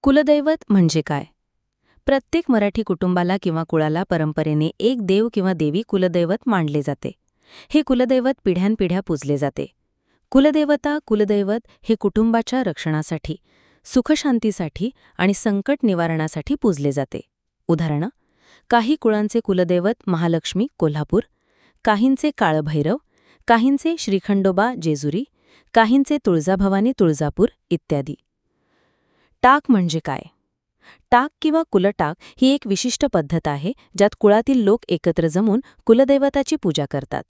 कुलदैवत म्हणजे काय? प्रत्येक मराठी कुटुंबाला किंवा कुळाला परंपरेने एक देव किंवा देवी कुलदैवत मानले जाते. हे कुलदैवत पिढ्यानपिढ्या पूजले जाते. कुलदैवत हे कुटुंबाच्या रक्षणासाठी, सुखशांतीसाठी आणि संकट निवारणासाठी पूजले जाते. उदाहरणं: काही कुळांचे कुलदैवत महालक्ष्मी कोल्हापूर, काहींचे काळभैरव, काहींचे श्रीखंडोबा जेजुरी, काहींचे तुळजाभवानी तुळजापूर इत्यादी. टाक म्हणजे काय? टाक किंवा कुलटाक ही एक विशिष्ट पद्धत आहे ज्यात कुळातील लोक एकत्र जमून कुलदैवताची पूजा करतात.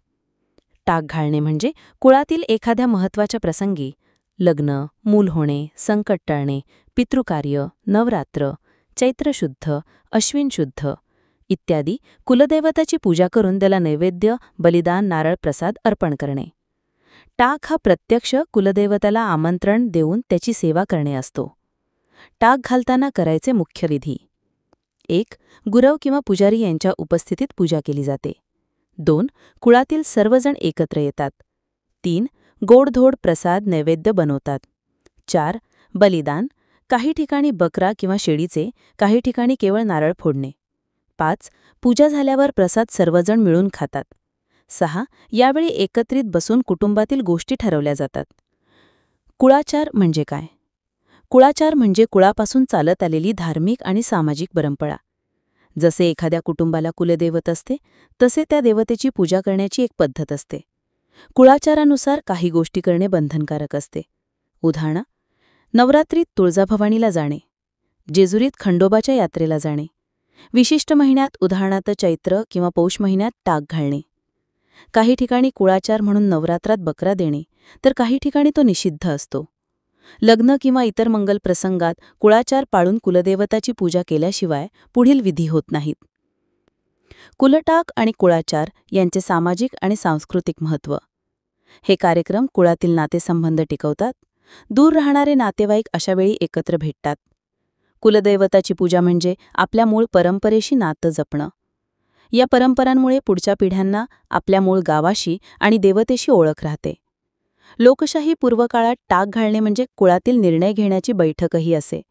टाक घालणे म्हणजे कुळातील एखाद्या महत्त्वाच्या प्रसंगी लग्न, मूल होणे, संकट टळणे, पितृकार्य, नवरात्र, चैत्रशुद्ध, अश्विनशुद्ध इत्यादी कुलदैवताची पूजा करून त्याला नैवेद्य, बलिदान, नारळ प्रसाद अर्पण करणे. टाक हा प्रत्यक्ष कुलदैवताला आमंत्रण देऊन त्याची सेवा करणे असतो. टाक घालताना करायचे मुख्य विधी: 1. गुरव किंवा पुजारी यांच्या उपस्थितीत पूजा केली जाते. 2. कुळातील सर्वजण एकत्र येतात. 3. गोडधोड प्रसाद नैवेद्य बनवतात. 4. बलिदान, काही ठिकाणी बकरा किंवा शेळीचे, काही ठिकाणी केवळ नारळ फोडणे. 5. पूजा झाल्यावर प्रसाद सर्वजण मिळून खातात. 6. यावेळी एकत्रित बसून कुटुंबातील गोष्टी ठरवल्या जातात. कुळाचार म्हणजे काय? कुळाचार म्हणजे कुळापासून चालत आलेली धार्मिक आणि सामाजिक परंपरा. जसे एखाद्या कुटुंबाला कुलदैवत असते, तसे त्या देवतेची पूजा करण्याची एक पद्धत असते. कुळाचारानुसार काही गोष्टी करणे बंधनकारक असते. उदाहरणं: नवरात्रीत तुळजाभवानीला जाणे, जेजुरीत खंडोबाच्या यात्रेला जाणे, विशिष्ट महिन्यात उदाहरणार्थ चैत्र किंवा पौष महिन्यात टाक घालणे. काही ठिकाणी कुळाचार म्हणून नवरात्रात बकरा देणे, तर काही ठिकाणी तो निषिद्ध असतो. लग्न किंवा इतर मंगल प्रसंगात कुळाचार पाळून कुलदेवताची पूजा केल्याशिवाय पुढील विधी होत नाहीत. कुलटाक आणि कुळाचार यांचे सामाजिक आणि सांस्कृतिक महत्त्व. हे कार्यक्रम कुळातील नातेसंबंध टिकवतात. दूर राहणारे नातेवाईक अशावेळी एकत्र भेटतात. कुलदैवताची पूजा म्हणजे आपल्या मूळ परंपरेशी नातं जपणं. या परंपरांमुळे पुढच्या पिढ्यांना आपल्या मूळ गावाशी आणि देवतेशी ओळख राहते. लोकशाही पूर्वकाळात टाक घालणे म्हणजे कुळातील निर्णय घेण्याची बैठकही असे.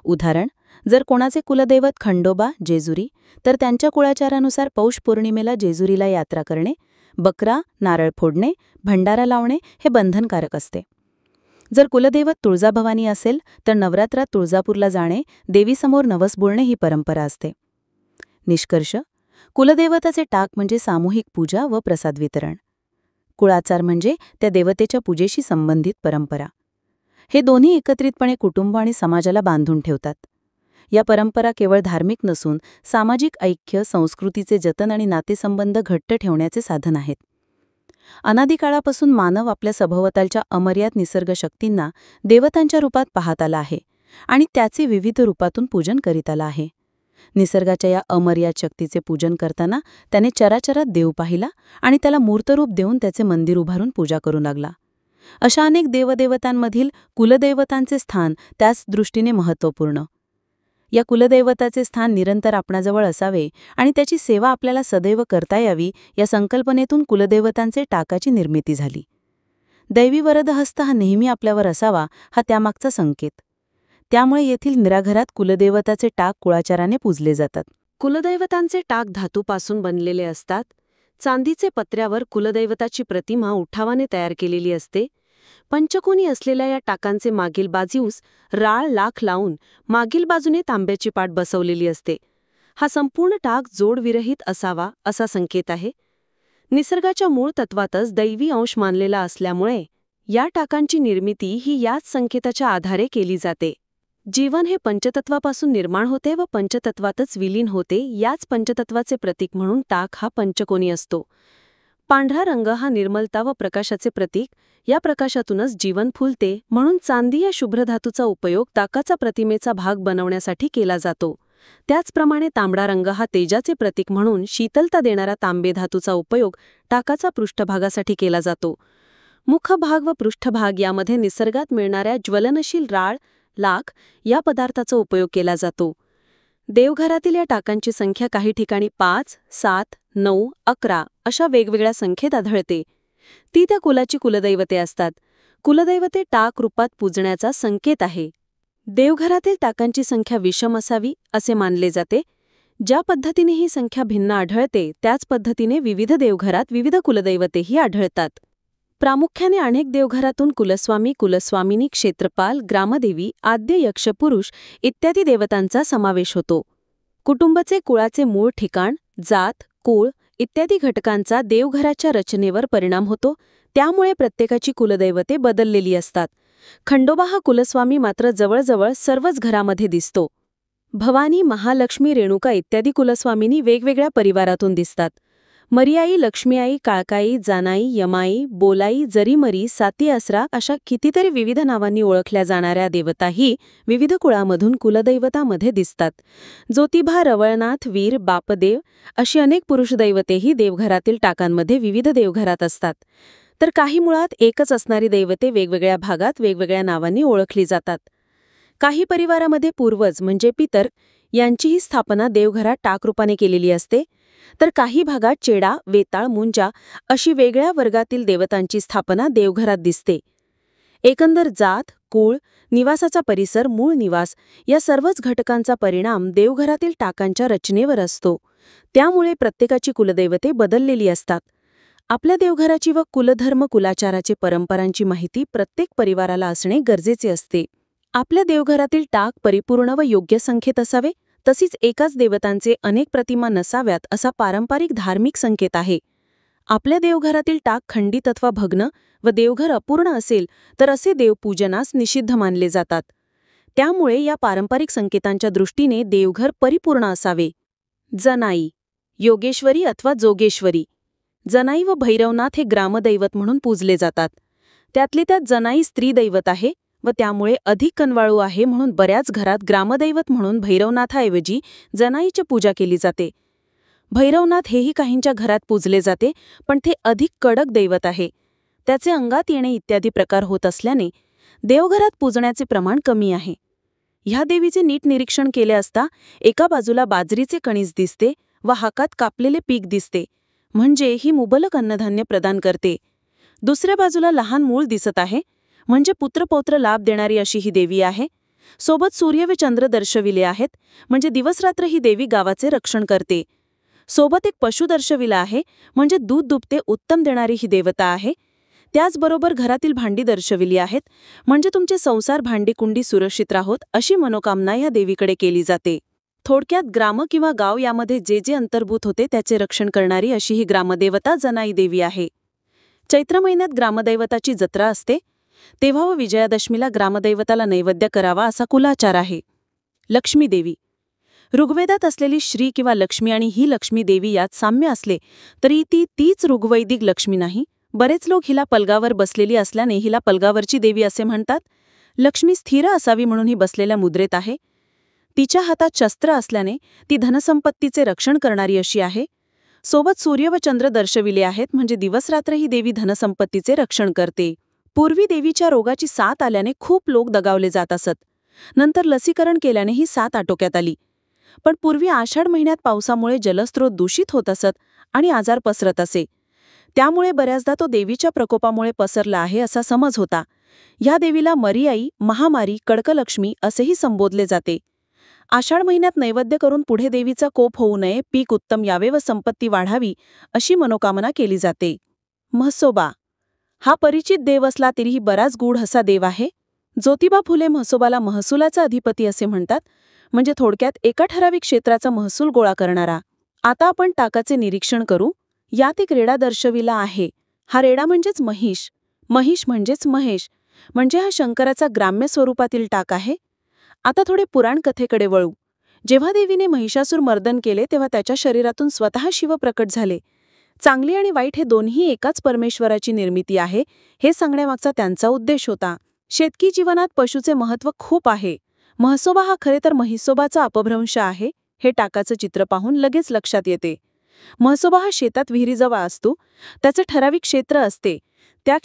उदाहरण: जर कोणाचे कुलदैवत खंडोबा जेजुरी, तर त्यांच्या कुळाचारानुसार पौष पौर्णिमेला जेजुरीला यात्रा करणे, बकरा, नारळ फोडणे, भंडारा लावणे हे बंधनकारक असते. जर कुलदैवत तुळजाभवानी असेल, तर नवरात्रात तुळजापूरला जाणे, देवीसमोर नवस बोलणे ही परंपरा असते. निष्कर्ष: कुलदैवताचे टाक म्हणजे सामूहिक पूजा व प्रसाद वितरण. कुळाचार म्हणजे त्या देवतेच्या पूजेशी संबंधित परंपरा. हे दोन्ही एकत्रितपणे कुटुंब आणि समाजाला बांधून ठेवतात. या परंपरा केवळ धार्मिक नसून सामाजिक ऐक्य, संस्कृतीचे जतन आणि नातेसंबंध घट्ट ठेवण्याचे साधन आहेत. अनादिकाळापासून मानव आपल्या सभोवतालच्या अमर्याद निसर्ग शक्तींना देवतांच्या रूपात पाहत आला आहे आणि त्याचे विविध रूपातून पूजन करीत आला आहे. निसर्गाच्या या अमर्याद शक्तीचे पूजन करताना त्याने चराचरात देव पाहिला आणि त्याला मूर्तरूप देऊन त्याचे मंदिर उभारून पूजा करू लागला. अशा अनेक देवदेवतांमधील कुलदैवतांचे स्थान त्याच दृष्टीने महत्त्वपूर्ण. या कुलदैवताचे स्थान निरंतर आपणाजवळ असावे आणि त्याची सेवा आपल्याला सदैव करता यावी या संकल्पनेतून कुलदैवतांचे टाकाची निर्मिती झाली. दैवी वरदहस्त हा नेहमी आपल्यावर असावा हा त्यामागचा संकेत. त्यामुळे येथील निराघरात कुलदैवताचे टाक कुळाचाराने पूजले जातात. कुलदैवतांचे टाक धातूपासून बनलेले असतात. चांदीचे पत्र्यावर कुलदैवताची प्रतिमा उठावाने तयार केलेली असते. पंचकोनी असलेल्या या टाकांचे मागील बाजूस राळ लाख लावून मागील बाजूने तांब्याची पाट बसवलेली असते. हा संपूर्ण टाक जोडविरहित असावा असा संकेत आहे. निसर्गाच्या मूळ तत्वातच दैवी अंश मानलेला असल्यामुळे या टाकांची निर्मिती ही याच संकेताच्या आधारे केली जाते. जीवन हे पंचतत्वापासून निर्माण होते व पंचतत्वातच विलीन होते. याच पंचतत्वाचे प्रतीक म्हणून टाक हा पंचकोनी असतो. पांढरा रंग हा निर्मलता व प्रकाशाचे प्रतीक. या प्रकाशातूनच जीवन फुलते, म्हणून चांदी या शुभ्र धातूचा उपयोग टाकाचा प्रतिमेचा भाग बनवण्यासाठी केला जातो. त्याचप्रमाणे तांबडा रंग हा तेजाचे प्रतीक म्हणून शीतलता देणारा तांबे धातूचा उपयोग टाकाचा पृष्ठभागासाठी केला जातो. मुखभाग व पृष्ठभाग यामध्ये निसर्गात मिळणाऱ्या ज्वलनशील राळ लाख या पदार्थाचा उपयोग केला जातो. देवघरातील या टाकांची संख्या काही ठिकाणी 5, 7, 9, 11 अशा वेगवेगळ्या संख्येत आढळते. ती त्या कुलाची कुलदैवते असतात. कुलदैवते टाक रूपात पूजण्याचा संकेत आहे. देवघरातील टाकांची संख्या विषम असावी असे मानले जाते. ज्या पद्धतीने ही संख्या भिन्न आढळते त्याच पद्धतीने विविध देवघरात विविध कुलदैवतेही आढळतात. प्रामुख्याने अनेक देवघरातून कुलस्वामी, कुलस्वामिनी, क्षेत्रपाल, ग्रामदेवी, आद्य यक्ष पुरुष इत्यादी देवतांचा समावेश होतो. कुटुंबाचे कुळाचे मूळ ठिकाण, जात, कुळ इत्यादी घटकांचा देवघराच्या रचनेवर परिणाम होतो. त्यामुळे प्रत्येकाची कुलदैवते बदललेली असतात. खंडोबा हा कुलस्वामी मात्र जवळजवळ सर्वच घरामध्ये दिसतो. भवानी, महालक्ष्मी, रेणुका इत्यादी कुलस्वामिनी वेगवेगळ्या परिवारातून दिसतात. मरियाई, लक्ष्मीआई, काळकाई, जानाई, यमाई, बोलाई, जरीमरी, साती आसरा अशा कितीतरी विविध नावांनी ओळखल्या जाणाऱ्या देवताही विविध कुळामधून कुलदैवतामध्ये दिसतात. ज्योतिबा, रवळनाथ, वीर, बापदेव अशी अनेक पुरुष दैवतेही देवघरातील टाकांमध्ये विविध देवघरात असतात. तर काही मुळात एकच असणारी दैवते वेगवेगळ्या भागात वेगवेगळ्या नावांनी ओळखली जातात. काही परिवारामध्ये पूर्वज म्हणजे पितर यांचीही स्थापना देवघरात टाकरूपाने केलेली असते, तर काही भागात चेडा, वेताळ, मुंजा अशी वेगळ्या वर्गातील देवतांची स्थापना देवघरात दिसते. एकंदर जात, कुळ, निवासाचा परिसर, मूळ निवास या सर्वच घटकांचा परिणाम देवघरातील टाकांच्या रचनेवर असतो. त्यामुळे प्रत्येकाची कुलदैवते बदललेली असतात. आपल्या देवघराची व कुलधर्म कुलाचाराचे परंपरांची माहिती प्रत्येक परिवाराला असणे गरजेचे असते. आपल्या देवघरातील टाक परिपूर्ण व योग्य संख्येत असावे, तसेच एकाच देवतांचे अनेक प्रतिमा नसाव्यात असा पारंपरिक धार्मिक संकेत आहे. आपल्या देवघरातील टाक खंडित अथवा भग्न व देवघर अपूर्ण असेल तर असे देवपूजनास निषिद्ध मानले जातात. त्यामुळे या पारंपरिक संकेतांच्या दृष्टीने देवघर परिपूर्ण असावे. जनाई, योगेश्वरी अथवा जोगेश्वरी. जनाई व भैरवनाथ हे ग्रामदैवत म्हणून पूजले जातात. त्यातले त्यात जनाई स्त्री दैवत आहे व त्यामुळे अधिक कनवाळू आहे, म्हणून बऱ्याच घरात ग्रामदैवत म्हणून भैरवनाथाऐवजी जनाईची पूजा केली जाते. भैरवनाथ हेही काहींच्या घरात पूजले जाते, पण ते अधिक कडक दैवत आहे. त्याचे अंगात येणे इत्यादी प्रकार होत असल्याने देवघरात पूजण्याचे प्रमाण कमी आहे. ह्या देवीचे नीट निरीक्षण केले असता एका बाजूला बाजरीचे कणीस दिसते व हातात कापलेले पीक दिसते, म्हणजे ही मुबलक अन्नधान्य प्रदान करते. दुसऱ्या बाजूला लहान मूळ दिसत आहे, म्हणजे पुत्रपौत्र लाभ देणारी अशी ही देवी आहे. सोबत सूर्य व चंद्र दर्शविले आहेत, म्हणजे दिवसरात्र ही देवी गावाचे रक्षण करते. सोबत एक पशु दर्शविला आहे, म्हणजे दूध दुभते उत्तम देणारी ही देवता आहे. त्याचबरोबर घरातील भांडी दर्शविली आहेत, म्हणजे तुमचे संसार भांडीकुंडी सुरक्षित राहोत अशी मनोकामना या देवीकडे केली जाते. थोडक्यात ग्राम किंवा गाव यामध्ये जे जे अंतर्भूत होते त्याचे रक्षण करणारी अशी ही ग्रामदेवता जनाई देवी आहे. चैत्र महिन्यात ग्रामदैवताची जत्रा असते, तेव्हा व विजयादशमीला ग्रामदैवताला नैवेद्य करावा असा कुलाचार आहे. लक्ष्मी देवी. ऋग्वेदात असलेली श्री किंवा लक्ष्मी आणि ही लक्ष्मी देवी यात साम्य असले तरी ती तीच ऋग्वैदिक लक्ष्मी नाही. बरेच लोक हिला पलगावर बसलेली असल्याने हिला पलगावरची देवी असे म्हणतात. लक्ष्मी स्थिर असावी म्हणून ही बसलेल्या मुद्रेत आहे. तिच्या हातात शस्त्र असल्याने ती धनसंपत्तीचे रक्षण करणारी अशी आहे. सोबत सूर्य व चंद्र दर्शविले आहेत, म्हणजे दिवसरात्र ही देवी धनसंपत्तीचे रक्षण करते. पूर्वी देवीच्या रोगाची साथ आल्याने खूप लोक दगावले जात असत. नंतर लसीकरण केल्याने ही साथ आटोक्यात आली. पण पूर्वी आषाढ महिन्यात पावसामुळे जलस्रोत दूषित होत असत आणि आजार पसरत असे. त्यामुळे बऱ्याचदा तो देवीच्या प्रकोपामुळे पसरला आहे असा समज होता. या देवीला मरियाई, महामारी, कडकलक्ष्मी असेही संबोधले जाते. आषाढ महिन्यात नैवेद्य करून पुढे देवीचा कोप होऊ नये, पीक उत्तम यावे व संपत्ती वाढावी अशी मनोकामना केली जाते. म्हसोबा. हा परिचित देव असला तरीही बराच गूढ असा देव आहे. ज्योतिबा फुले म्हसोबाला महसुलाचा अधिपती असे म्हणतात, म्हणजे थोडक्यात एका ठराविक क्षेत्राचा महसूल गोळा करणारा. आता आपण टाकाचे निरीक्षण करू. यात एक रेडा दर्शविला आहे. हा रेडा म्हणजेच महिष. महिष म्हणजेच महेश, म्हणजे हा शंकराचा ग्राम्य स्वरूपातील टाक आहे. आता थोडे पुराण कथेकडे वळू. जेव्हा देवीने महिषासूर मर्दन केले तेव्हा त्याच्या शरीरातून स्वतः शिव प्रकट झाले. चांगली आणि वाईट हे दोन्ही एकाच परमेश्वराची निर्मिती आहे हे सांगण्यामागचा त्यांचा उद्देश होता. शेतकी जीवनात पशुचे महत्त्व खूप आहे. म्हसोबा हा खरे तर महिसोबाचा अपभ्रंश आहे हे टाकाचं चित्र पाहून लगेच लक्षात येते. म्हसोबा हा शेतात विहिरीजवळ असतो. त्याचं ठराविक क्षेत्र असते. त्या